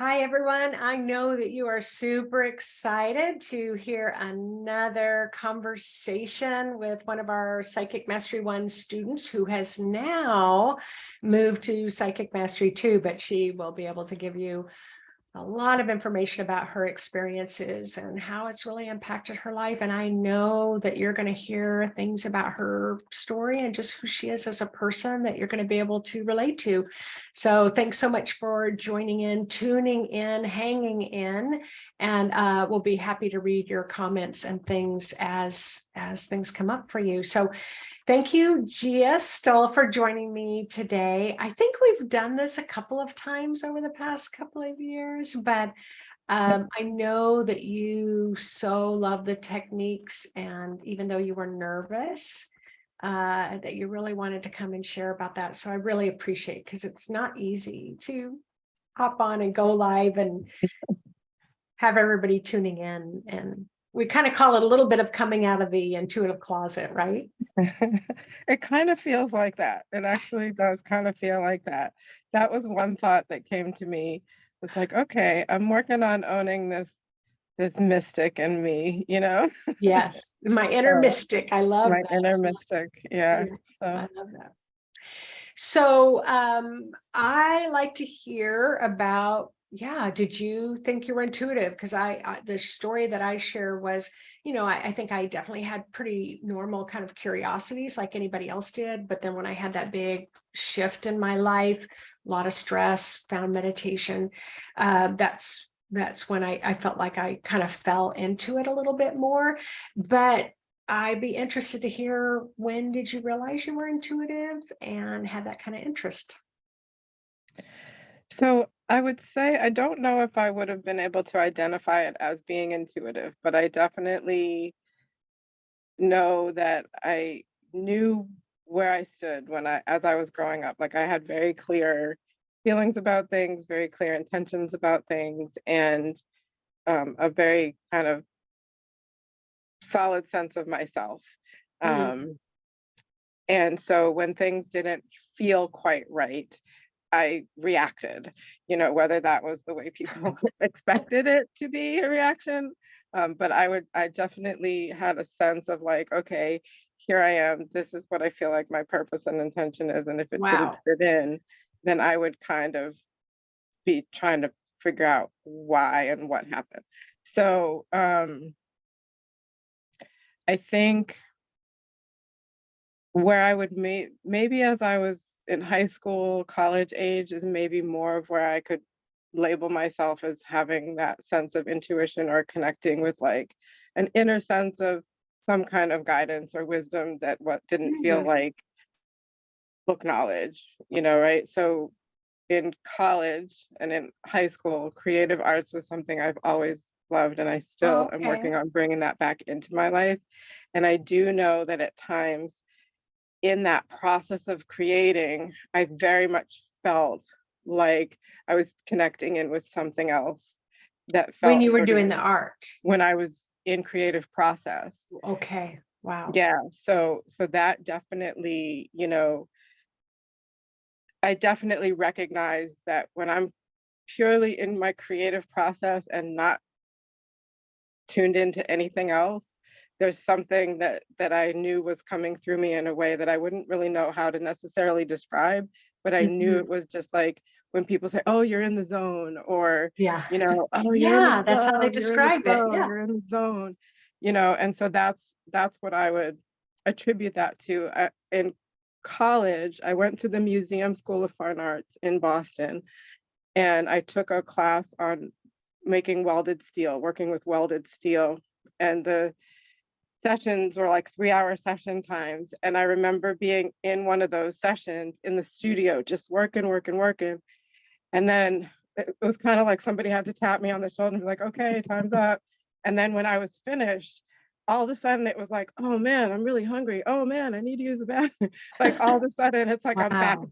Hi, everyone. I know that you are super excited to hear another conversation with one of our Psychic Mastery 1 students who has now moved to Psychic Mastery 2, but she will be able to give you a lot of information about her experiences and how it's really impacted her life. And I know that you're going to hear things about her story and just who she is as a person that you're going to be able to relate to. So thanks so much for joining in, tuning in, hanging in, and we'll be happy to read your comments and things as things come up for you. So thank you, Gia Stoll, for joining me today. I think we've done this a couple of times over the past couple of years, but I know that you so love the techniques, and even though you were nervous, that you really wanted to come and share about that. So I really appreciate, because it's not easy to hop on and go live and have everybody tuning in. And we kind of call it a little bit of coming out of the intuitive closet, right? It kind of feels like that. It actually does kind of feel like that. That was one thought that came to me. It's like, okay, I'm working on owning this mystic in me, Yes, my inner So mystic. I love my that. inner mystic. Yeah. Yeah, So I love that. So I like to hear about, yeah, did you think you were intuitive? Because the story that I share was, I think I definitely had pretty normal kind of curiosities like anybody else did. But then when I had that big shift in my life, a lot of stress, found meditation, that's when I felt like I kind of fell into it a little bit more. But I'd be interested to hear, when did you realize you were intuitive and had that kind of interest? so I would say I don't know if I would have been able to identify it as being intuitive, but I definitely know that I knew where I stood as I was growing up. Like I had very clear feelings about things, very clear intentions about things, and a very kind of solid sense of myself. Mhm. Um, and so when things didn't feel quite right, I reacted, whether that was the way people expected it to be a reaction. But I definitely had a sense of like, okay, here I am. This is what I feel like my purpose and intention is. And if it didn't Wow. fit in, then I would kind of be trying to figure out why and what happened. So I think where I would maybe as I was in high school, college age is maybe more of where I could label myself as having that sense of intuition or connecting with like an inner sense of some kind of guidance or wisdom that what didn't feel Mhm. like book knowledge, right? So in college and in high school, creative arts was something I've always loved, and I still am Okay. working on bringing that back into my life. And I do know that at times in that process of creating, I very much felt like I was connecting in with something else that When felt you were sort of doing the art. when I was in creative process. Okay. Wow. Yeah, so that definitely, I definitely recognize that when I'm purely in my creative process and not tuned into anything else, there's something that I knew was coming through me in a way that I wouldn't really know how to necessarily describe, but I knew Mhm. it was just like when people say, "Oh, you're in the zone," or, Yeah. "Oh, you're in the Yeah, that's how they flow, you're in the describe it. flow, Yeah. you're in the zone," and so that's what I would attribute that to. In college, I went to the Museum School of Fine Arts in Boston, and I took a class on making welded steel, working with welded steel. And the sessions were like 3-hour session times. And I remember being in one of those sessions in the studio, just working, working, working. And then it was kind of like somebody had to tap me on the shoulder and be like, okay, time's up. And then when I was finished, all of a sudden it was like, oh man, I'm really hungry. Oh man, I need to use the bathroom. Like all of a sudden it's like I'm back Wow.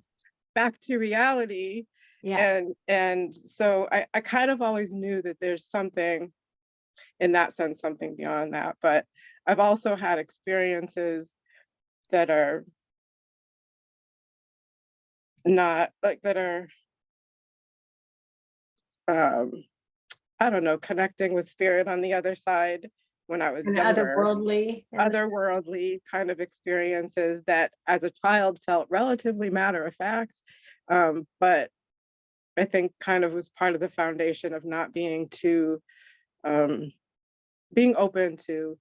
back to reality. Yeah. And so I kind of always knew that there's something in that sense, something beyond that. But I've also had experiences that are not like that are um, I don't know, connecting with spirit on the other side when I was And younger, otherworldly in the sense. otherworldly kind of experiences that as a child felt relatively matter of fact. But I think kind of was part of the foundation of not being too, um, being open to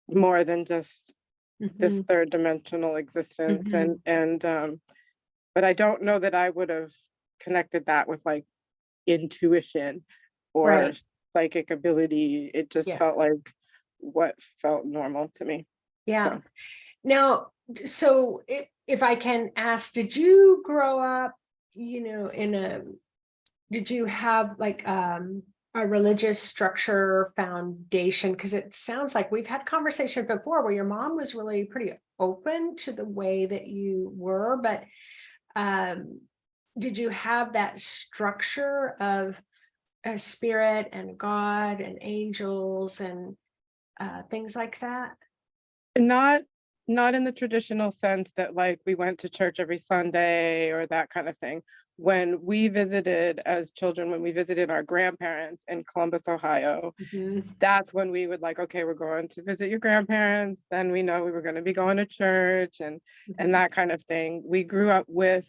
more than just this Mhm, third dimensional existence. mhm. But I don't know that I would have connected that with like intuition or Right, psychic ability. It just yeah, felt like what felt normal to me. yeah. So Now, so if I can ask, did you grow up, in a did you have like a religious structure foundation? Because it sounds like we've had conversations before where your mom was really pretty open to the way that you were, but um, did you have that structure of a spirit and God and angels and things like that? not not in the traditional sense that like we went to church every Sunday or that kind of thing. When we visited as children, when we visited our grandparents in Columbus, Ohio, Mhm. that's when we would like, okay, we're going to visit your grandparents. Then we know we were going to be going to church and Mhm. that kind of thing. We grew up with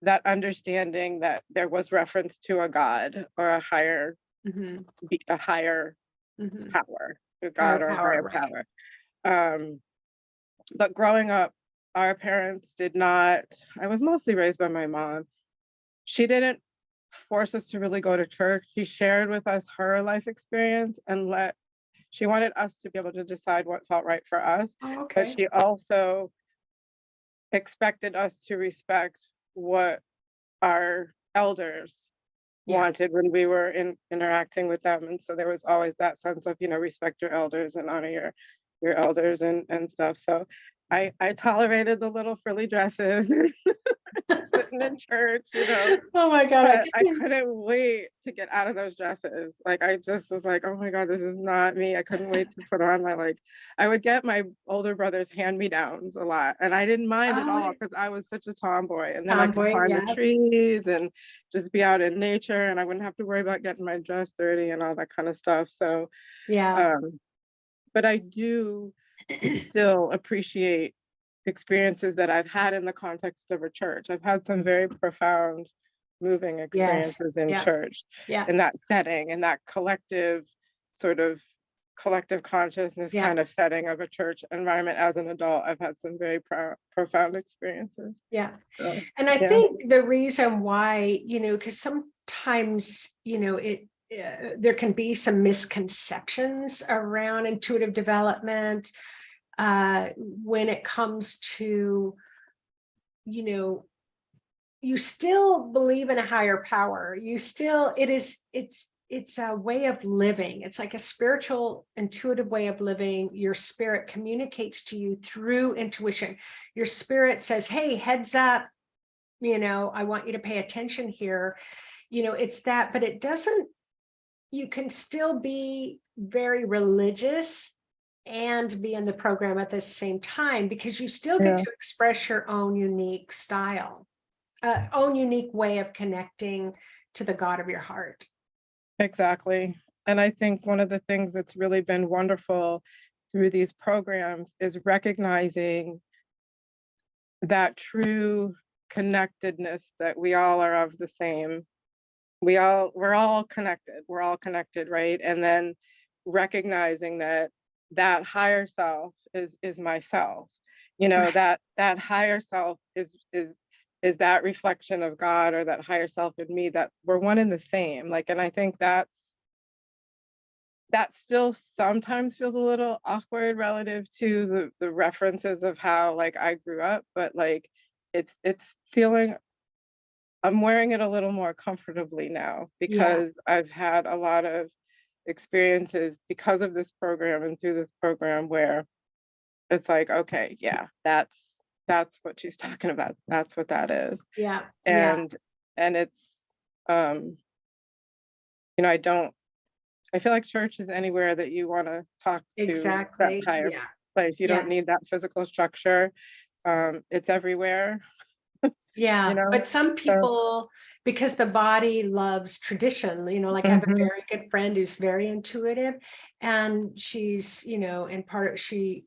that understanding that there was reference to a God or a higher Mhm. a higher Mhm. power, a God Higher or a power, higher right? power. Um, but growing up, our parents did not, I was mostly raised by my mom. She didn't force us to really go to church. She shared with us her life experience and she wanted us to be able to decide what felt right for us, Oh, but okay. she also expected us to respect what our elders Yeah. wanted when we were interacting with them. And so there was always that sense of, respect your elders and honor your elders and stuff. So I tolerated the little frilly dresses sitting in church, Oh my God, I but I can't. couldn't wait to get out of those dresses. Like I just was like, oh my God, this is not me. I couldn't wait to put on my I would get my older brother's hand-me-downs a lot. And I didn't mind at Oh, all because I was such a tomboy. And then I could tomboy, climb the yeah, trees and just be out in nature and I wouldn't have to worry about getting my dress dirty and all that kind of stuff. So yeah. um, but I do still appreciate experiences that I've had in the context of a church. I've had some very profound, moving Yes, experiences in yeah, church, yeah, in that setting, in that sort of collective consciousness yeah, kind of setting of a church environment as an adult. I've had some very profound experiences. yeah. So, And I yeah. think the reason why, because sometimes, there can be some misconceptions around intuitive development when it comes to, you know, you still believe in a higher power. You still, it's a way of living. It's like a spiritual, intuitive way of living. Your spirit communicates to you through intuition. Your spirit says, hey, heads up, I want you to pay attention here. It's that, but it doesn't, you can still be very religious and be in the program at the same time because you still get Yeah, to express your own unique style, own unique way of connecting to the God of your heart. exactly. And I think one of the things that's really been wonderful through these programs is recognizing that true connectedness that we all are of the same. We're all connected. We're all connected, right? And then recognizing that that higher self is myself. Right. That higher self is that reflection of God or that higher self in me, that we're one and the same. And I think that still sometimes feels a little awkward relative to the references of how like I grew up, but like it's feeling, I'm wearing it a little more comfortably now Yeah. because I've had a lot of experiences because of this program and through this program where it's like, okay, yeah, that's what she's talking about. That's what that is. Yeah. Yeah. And and it's um, I don't, I feel like church is anywhere that you want to talk to that Exactly. higher Yeah. place. You don't Yeah. need that physical structure. It's everywhere. Yeah, you know? but some So, people, because the body loves tradition, like I have a mhm, very good friend who's very intuitive, and she's, and she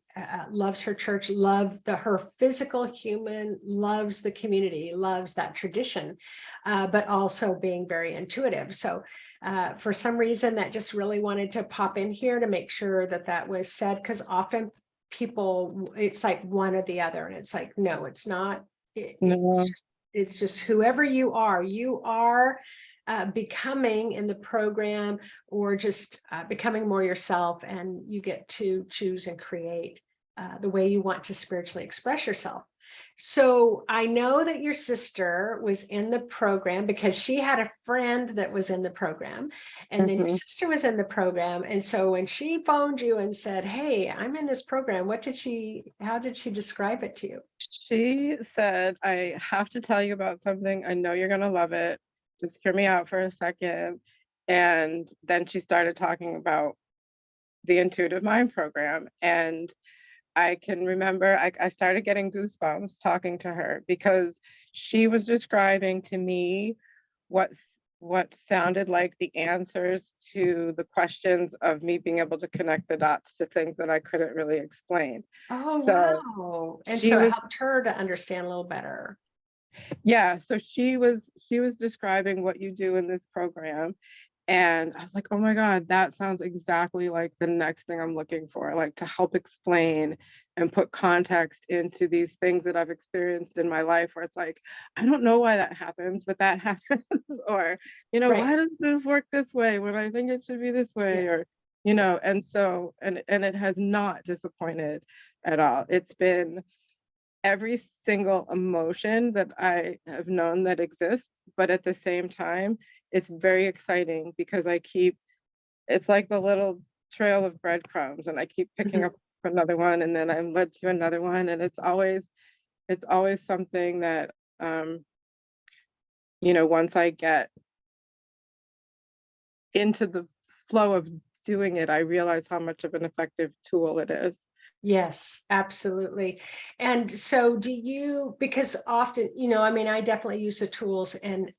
loves her church, her physical human, loves the community, loves that tradition, but also being very intuitive. So for some reason that just really wanted to pop in here to make sure that that was said, because often people, it's like one or the other, and it's like, no, it's not. no, It's just whoever you are becoming in the program, or just becoming more yourself, and you get to choose and create the way you want to spiritually express yourself. So I know that your sister was in the program because she had a friend that was in the program, and then your mhm. sister was in the program. And so when she phoned you and said, "Hey, I'm in this program," how did she describe it to you? She said, "I have to tell you about something. I know you're gonna love it. Just hear me out for a second." And then she started talking about the Intuitive Mind program, and I can remember I started getting goosebumps talking to her because she was describing to me what sounded like the answers to the questions of me being able to connect the dots to things that I couldn't really explain. Oh, So wow. And she so it was helped her to understand a little better. Yeah, so she was describing what you do in this program, and I was like, "Oh my god, that sounds exactly like the next thing I'm looking for, like, to help explain and put context into these things that I've experienced in my life where it's like, I don't know why that happens, but that happens, or, Right. why does this work this way when I think it should be this Yeah. way?" Or, Yeah. and so and it has not disappointed at all. It's been every single emotion that I have known that exists, but at the same time, it's very exciting because it's like the little trail of breadcrumbs, and I keep picking Mhm. up another one, and then I'm led to another one, and it's always something that, um, once I get into the flow of doing it, I realize how much of an effective tool it is. Yes, absolutely. And so because often, I definitely use the tools in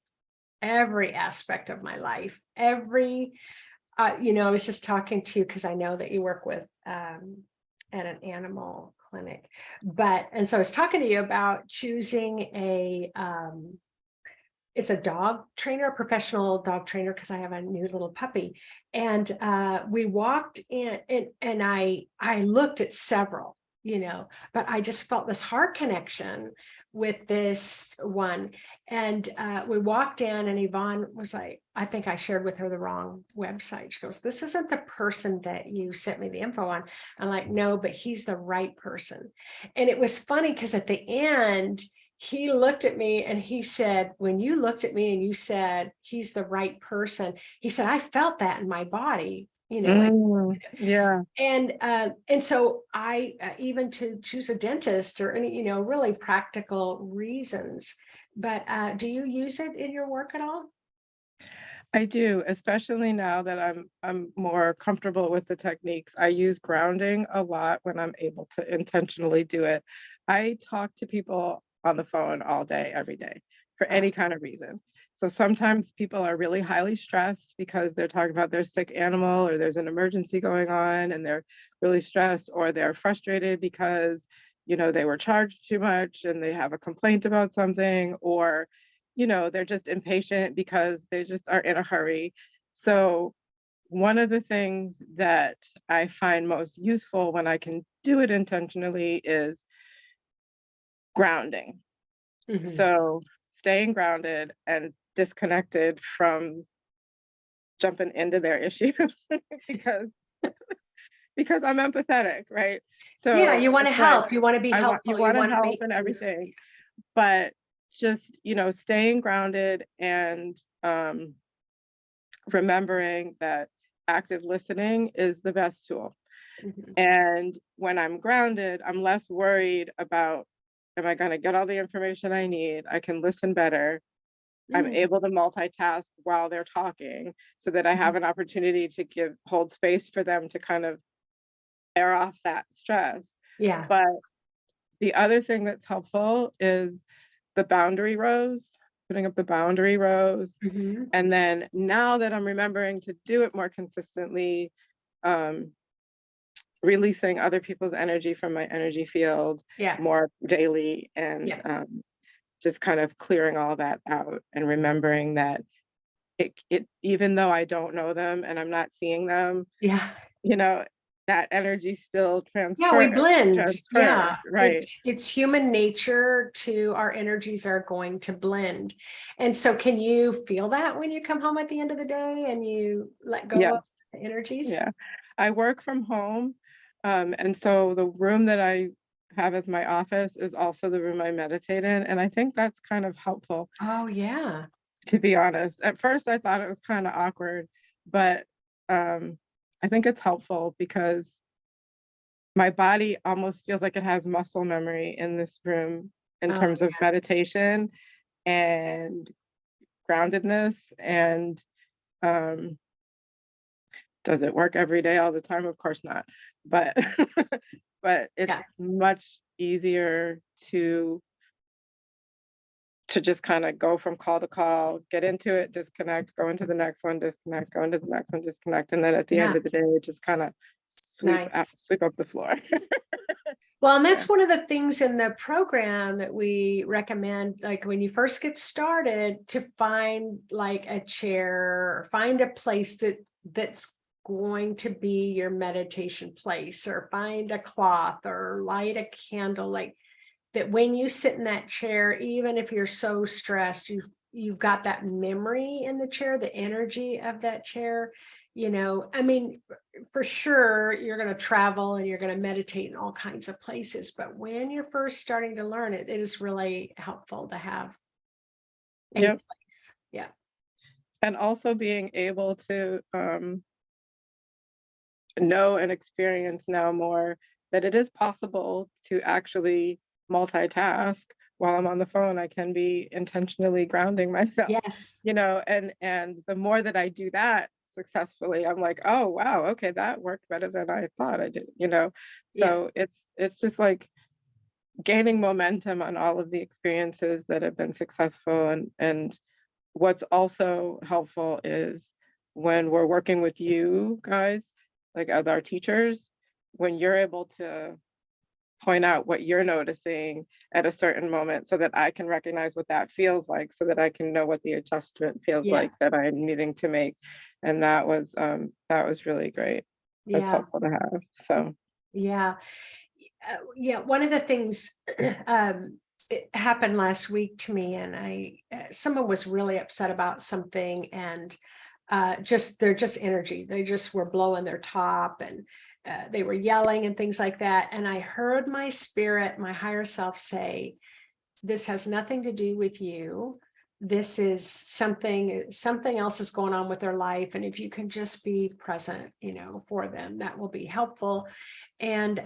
every aspect of my life. I was just talking to you because I know that you work with at an animal clinic, and so I was talking to you about choosing it's a dog trainer, a professional dog trainer, because I have a new little puppy. And we walked in, and I looked at several, but I just felt this heart connection with this one. And we walked in, and Yvonne was like, I think I shared with her the wrong website. She goes, "This isn't the person that you sent me the info on." I'm like, "No, but he's the right person." And it was funny because at the end, he looked at me and he said, "When you looked at me and you said he's the right person," he said, "I felt that in my body." Yeah. And so I even to choose a dentist or any, really practical reasons. But do you use it in your work at all? I do, especially now that I'm more comfortable with the techniques. I use grounding a lot when I'm able to intentionally do it. I talk to people on the phone all day, every day, for Uh, any kind of reason. So sometimes people are really highly stressed because they're talking about their sick animal or there's an emergency going on and they're really stressed, or they're frustrated because, they were charged too much and they have a complaint about something, or they're just impatient because they just are in a hurry. So, one of the things that I find most useful when I can do it intentionally is grounding. mhm. So, staying grounded and disconnected from jumping into their issue because I'm empathetic, right? Yeah, So, you want to it's like help. You want to be you helpful. You want to want to help make and things. everything, but just, staying grounded and remembering that active listening is the best tool. Mhm. And when I'm grounded, I'm less worried about, am I going to get all the information I need? I can listen better. I'm Mhm. able to multitask while they're talking so that I have Mhm. an opportunity to hold space for them to kind of air off that stress. Yeah. But the other thing that's helpful is the boundary rows, putting up the boundary rows. Mhm. And then now that I'm remembering to do it more consistently, um, releasing other people's energy from my energy field Yeah, more daily, and yeah, just kind of clearing all that out and remembering that it even though I don't know them and I'm not seeing them, yeah. you know, that energy still Yeah, we blend. transfers, Yeah, right? it's human nature to our energies are going to blend. And so can you feel that when you come home at the end of the day and you let go Yes, of the energies? yeah. I work from home, and so the room that I have as my office is also the room I meditate in, and I think that's kind of helpful, Oh, yeah. to be honest. At first, I thought it was kind of awkward, but um, I think it's helpful because my body almost feels like it has muscle memory in this room in Oh, terms of meditation and groundedness. And um, does it work every day all the time? Of course not. But but yeah. it's much easier to just kind of go from call to call, get into it, disconnect, go into the next one, disconnect, go into the next one, disconnect, and then at the end Yeah. of the day, it just kind of Nice. sweep up the floor. Well, and Yeah. that's one of the things in the program that we recommend, like when you first get started, to find like a chair, or find a place that's going to be your meditation place, or find a cloth or light a candle, like that when you sit in that chair, even if you're so stressed, you've got that memory in the chair, the energy of that chair. I mean, for sure you're going to travel and you're going to meditate in all kinds of places, but when you're first starting to learn it, it is really helpful to have a Yep. place. Yeah. And also being able to know and experience now more that it is possible to actually multitask while I'm on the phone. I can be intentionally grounding myself, Yes. and the more that I do that successfully, I'm like, oh wow, okay, that worked better than I thought I did. Yes. So it's just like gaining momentum on all of the experiences that have been successful. And what's also helpful is when we're working with you guys, like as our teachers, when you're able to point out what you're noticing at a certain moment so that I can recognize what that feels like, so that I can know what the adjustment feels Yeah. like that I'm needing to make. And that was really great. That's Yeah. helpful to have. So Yeah. Yeah, one of the things it happened last week to me, and someone was really upset about something, and they're just energy. They just were blowing their top, and they were yelling and things like that. And I heard my spirit, my higher self say, "This has nothing to do with you. This is something else is going on with their life, and if you can just be present, for them, that will be helpful." And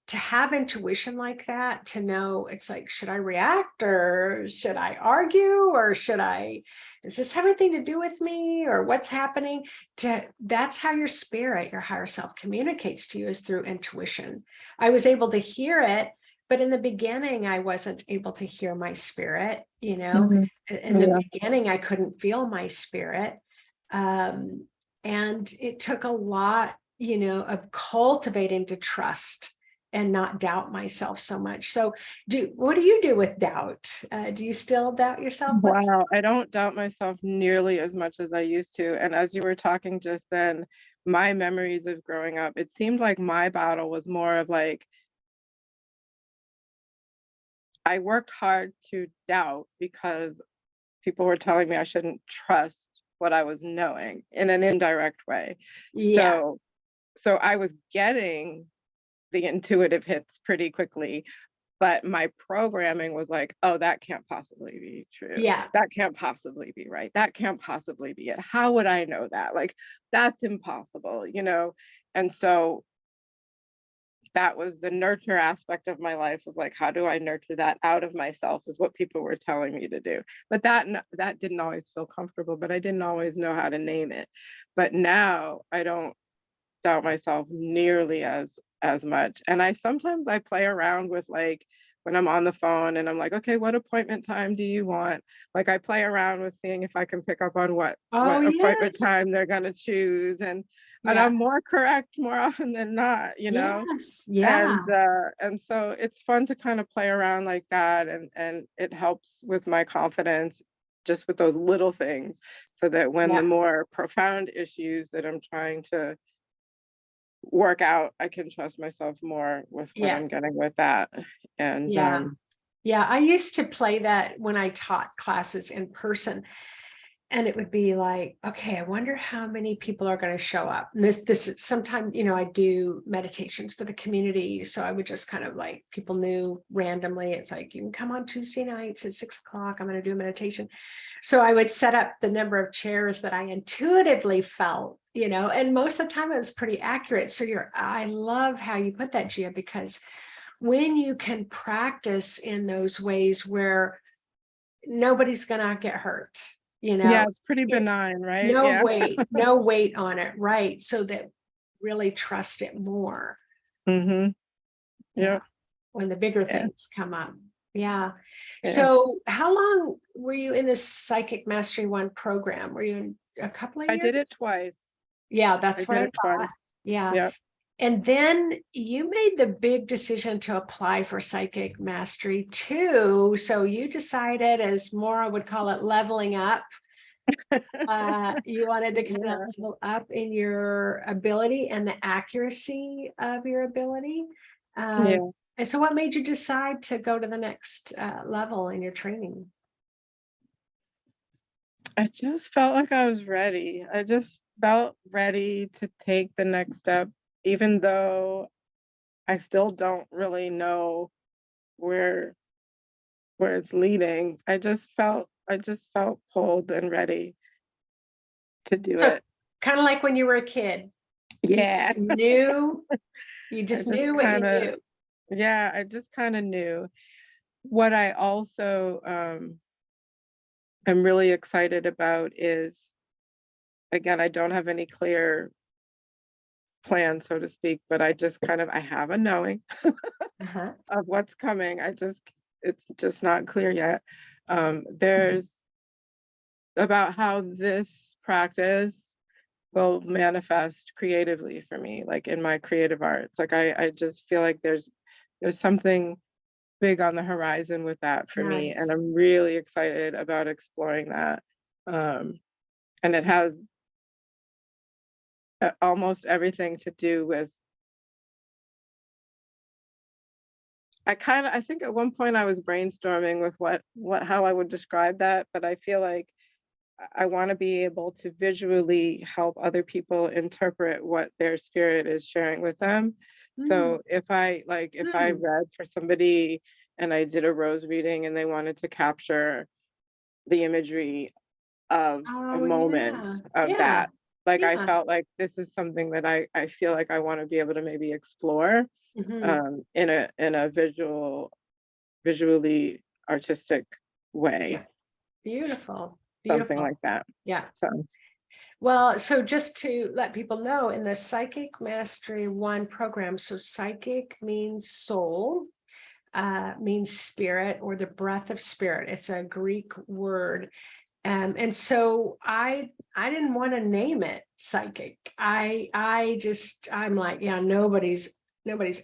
to have intuition like that, to know, it's like, should I react, or should I argue, or does this have anything to do with me, or what's happening? That's how your spirit, your higher self, communicates to you, is through intuition. I was able to hear it, but in the beginning, I wasn't able to hear my spirit. mhm. In the Yeah. beginning, I couldn't feel my spirit. Um, and it took a lot, of cultivating to trust and not doubt myself so much. So what do you do with doubt? Do you still doubt yourself much? Wow, I don't doubt myself nearly as much as I used to. And as you were talking just then, my memories of growing up, it seemed like my battle was more of like, I worked hard to doubt because people were telling me I shouldn't trust what I was knowing in an indirect way. Yeah, So I was getting the intuitive hits pretty quickly, but my programming was like, oh, that can't possibly be true. yeah, That can't possibly be right. That can't possibly be it. How would I know that? Like, that's impossible. And so that was the nurture aspect of my life, was like, how do I nurture that out of myself, is what people were telling me to do. But that didn't always feel comfortable, but I didn't always know how to name it. But now I don't doubt myself nearly as much. And I play around with like when I'm on the phone and I'm like, okay, what appointment time do you want? Like I play around with seeing if I can pick up on Oh, what appointment yes. time they're gonna choose. And Yeah. I'm more correct more often than not, you know? Yes. Yeah. And so it's fun to kind of play around like that, and it helps with my confidence just with those little things, so that when Yeah. the more profound issues that I'm trying to work out, I can trust myself more with what Yeah. I'm getting with that. And Yeah. Yeah. I used to play that when I taught classes in person. And it would be like, okay, I wonder how many people are going to show up. And this is sometimes, I do meditations for the community. So I would just kind of like, people knew randomly, it's like, you can come on Tuesday nights at 6 o'clock. I'm going to do a meditation. So I would set up the number of chairs that I intuitively felt, and most of the time it was pretty accurate. So I love how you put that, Gia, because when you can practice in those ways where nobody's going to get hurt, yeah, it's pretty it's benign, right? Yeah. no weight on it, right? So that really trust it more. Mm-hmm. Yeah. Yeah. When the bigger Yeah. things come up. Yeah. Yeah. So how long were you in this Psychic Mastery One program? Were you in a couple of I years? did it twice. Yeah, I that's what did I it twice. thought. Yeah. Yeah. And then you made the big decision to apply for Psychic Mastery 2. So you decided, as Maura would call it, leveling up. You wanted to kind of Yeah. level up in your ability and the accuracy of your ability. Yeah. And so what made you decide to go to the next level in your training? I just felt like I was ready. I just felt ready to take the next step, even though I still don't really know where it's leading. I just felt pulled and ready to do So it. kind of like when you were a kid, you Yeah. just knew, you I just just knew what you kind of knew. yeah, I just kind of knew. What I also am really excited about is, again, I don't have any clear plan, so to speak, but I have a knowing Uh-huh. of what's coming. It's just not clear yet. There's about how this practice will manifest creatively for me, like in my creative arts. Like I just feel like there's something big on the horizon with that for me, and Nice. I'm really excited about exploring that. Um, and it has almost everything to do with, I think at one point I was brainstorming with how I would describe that, but I feel like I want to be able to visually help other people interpret what their spirit is sharing with them. Mm, So if I mm. read for somebody and I did a rose reading and they wanted to capture the imagery of a Oh, moment yeah. of Yeah. that, like I Yeah. felt like this is something that I feel like I want to be able to maybe explore Mhm. in a visually artistic way, Yeah. Beautiful. something Beautiful. like that. Yeah. So Well, so just to let people know, in the Psychic Mastery One program, so psychic means soul, means spirit or the breath of spirit. It's a Greek word. And so I didn't want to name it psychic. I'm like, yeah, nobody's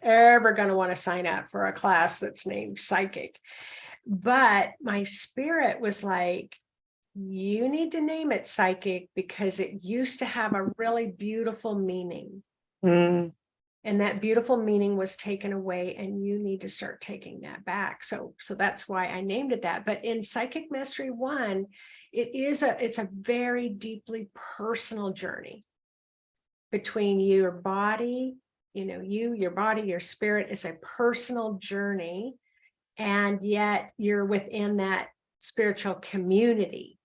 ever going to want to sign up for a class that's named psychic. But my spirit was like, you need to name it psychic because it used to have a really beautiful meaning. mm, And that beautiful meaning was taken away, and you need to start taking that back. So that's why I named it that. But in Psychic Mastery One, it's a very deeply personal journey between your body, your body, your spirit. Is a personal journey, and yet you're within that spiritual community.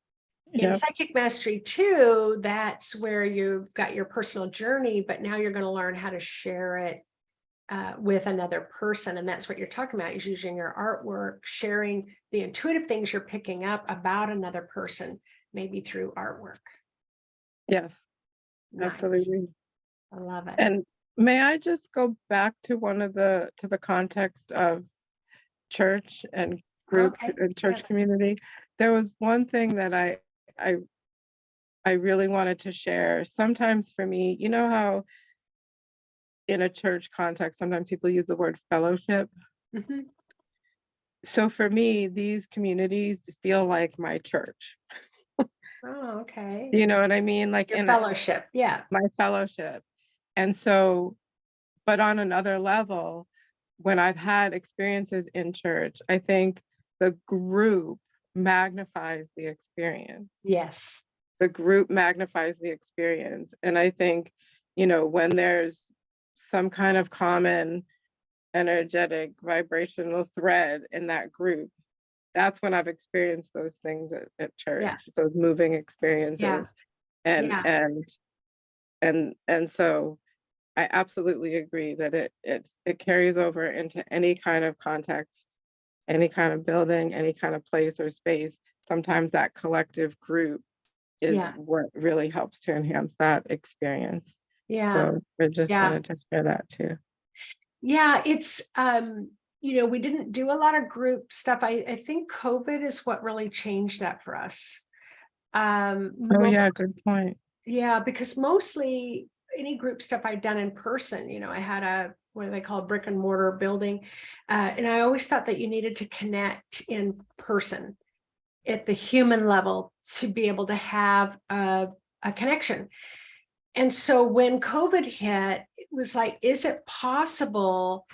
In yeah, Psychic Mastery 2, that's where you've got your personal journey, but now you're going to learn how to share it with another person. And that's what you're talking about, is using your artwork, sharing the intuitive things you're picking up about another person, maybe through artwork. yes, Nice. absolutely. I love it. And may I just go back to to the context of church and group Okay. and Yeah. church community, there was one thing that I I really wanted to share. Sometimes for me, you know how in a church context, sometimes people use the word fellowship. Mhm. So for me, these communities feel like my church. Oh, okay. You know what I mean? Like Your in fellowship. Yeah. my fellowship. And so, but on another level, when I've had experiences in church, I think the group magnifies the experience. Yes. The group magnifies the experience. And I think, you know, when there's some kind of common energetic vibrational thread in that group, that's when I've experienced those things at Yeah. church, those moving Yeah. experiences. And Yeah. and so I absolutely agree that it carries over into any kind of context, any kind of building, any kind of place or space. Sometimes that collective group is Yeah. what really helps to enhance that experience. Yeah. So I just Yeah. wanted to share that too. Yeah. It's, we didn't do a lot of group stuff. I think COVID is what really changed that for us. Oh yeah, Most, good point. yeah, because mostly any group stuff I'd done in person, I had what do they call, brick and mortar building. And I always thought that you needed to connect in person at the human level to be able to have a connection. And so when COVID hit, it was like, is it possible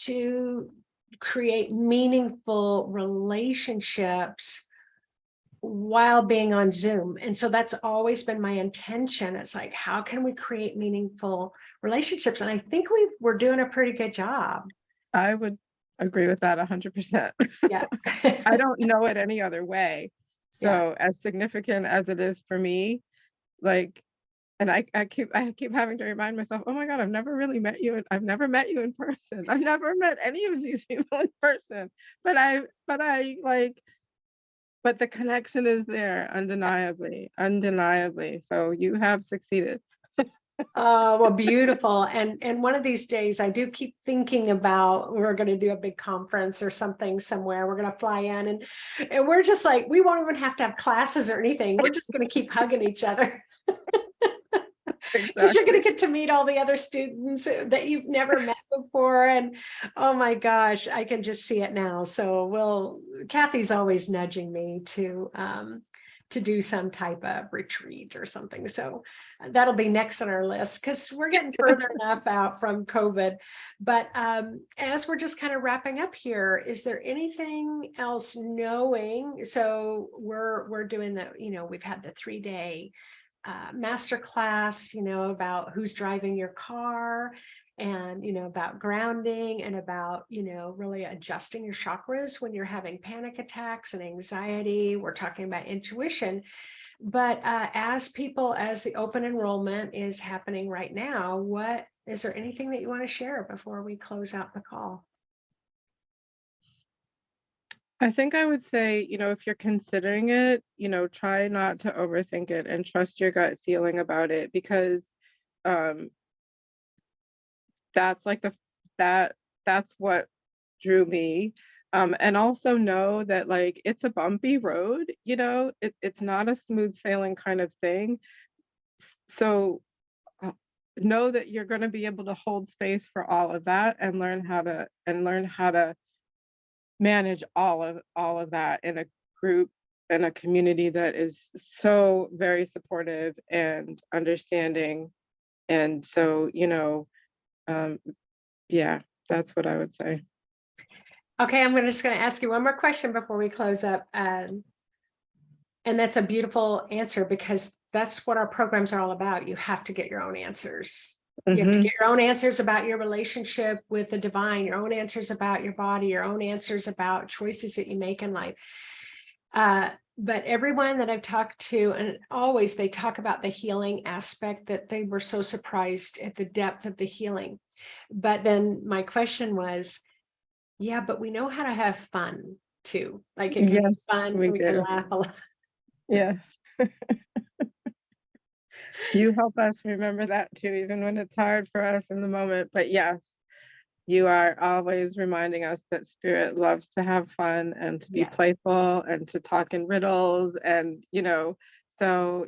to create meaningful relationships while being on Zoom? And so that's always been my intention. It's like, how can we create meaningful relationships? And I think we're doing a pretty good job. I would agree with that 100%. Yeah. I don't know it any other way. Yeah. So as significant as it is for me, like, and I keep having to remind myself, oh my God, I've never really met you. I've never met you in person. I've never met any of these people in person. But I like, but the connection is there undeniably, undeniably. So you have succeeded. Oh, well, beautiful. And one of these days I do keep thinking about, we're going to do a big conference or something somewhere. We're going to fly in and we're just like, we won't even have to have classes or anything. We're just going to keep hugging each other because you're going Exactly. to get to meet all the other students that you've never met before. And oh my gosh, I can just see it now. So Kathy's always nudging me to do some type of retreat or something. So that'll be next on our list because we're getting further enough out from COVID. But as we're just kind of wrapping up here, is there anything else knowing? So we're doing we've had the 3-day masterclass, about who's driving your car and, about grounding and about, really adjusting your chakras when you're having panic attacks and anxiety. We're talking about intuition. But as the open enrollment is happening right now, is there anything that you want to share before we close out the call? I think I would say, if you're considering it, try not to overthink it and trust your gut feeling about it because um that's like that's what drew me. And also know that like it's a bumpy road, it's not a smooth sailing kind of thing. So uh, know that you're going to be able to hold space for all of that and learn how to manage all of that in a group and a community that is so very supportive and understanding. And so, um, yeah, that's what I would say. Okay, I'm just going to ask you one more question before we close up. And that's a beautiful answer because that's what our programs are all about. You have to get your own answers. You have to Hmm. get your own answers about your relationship with the divine, your own answers about your body, your own answers about choices that you make in life. But everyone that I've talked to, and always they talk about the healing aspect, that they were so surprised at the depth of the healing. But then my question was, yeah, but we know how to have fun too. Like it can be Yes, fun we and we can do. laugh a lot. Yes. You help us remember that too, even when it's hard for us in the moment. But yes, You are always reminding us that spirit loves to have fun and to be Yeah. playful and to talk in riddles and, so,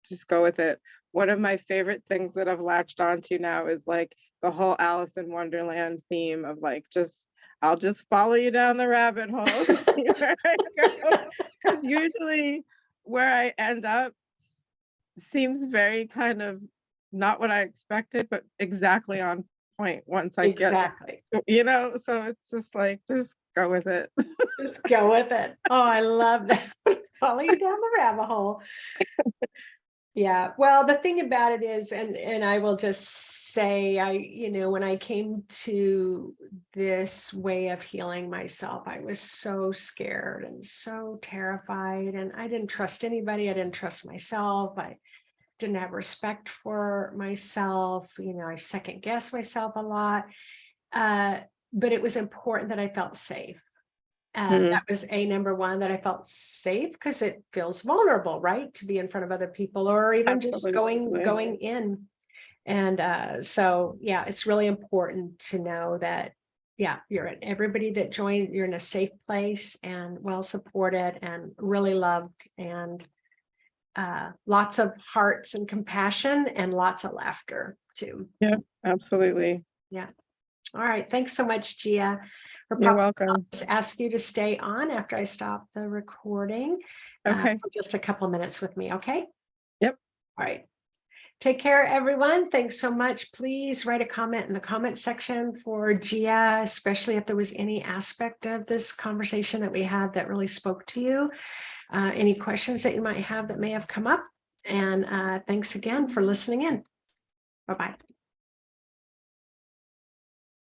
just go with it. One of my favorite things that I've latched onto now is like the whole Alice in Wonderland theme of like, I'll just follow you down the rabbit hole to see where I go. Because usually where I end up seems very kind of not what I expected, but exactly on point once I get, Exactly. so it's just like, just go with it. Just go with it. Oh, I love that. Follow you down the rabbit hole. Yeah, well, the thing about it is, and I will just say, when I came to this way of healing myself, I was so scared and so terrified, and I didn't trust anybody. I didn't trust myself. I didn't have respect for myself. I second guessed myself a lot. But it was important that I felt safe. Mhm. That was number one, that I felt safe, because it feels vulnerable, right? To be in front of other people, or even just Absolutely. going in. And so, yeah, it's really important to know that, yeah, everybody that joined, you're in a safe place and well supported and really loved, and lots of hearts and compassion and lots of laughter too. Yeah, absolutely. Yeah. All right. Thanks so much, Gia. You're welcome. Just ask you to stay on after I stop the recording. Okay. For just a couple of minutes with me. Okay. Yep. All right. Take care, everyone. Thanks so much. Please write a comment in the comment section for Gia, especially if there was any aspect of this conversation that we had that really spoke to you. Any questions that you might have that may have come up. And thanks again for listening in. Bye-bye.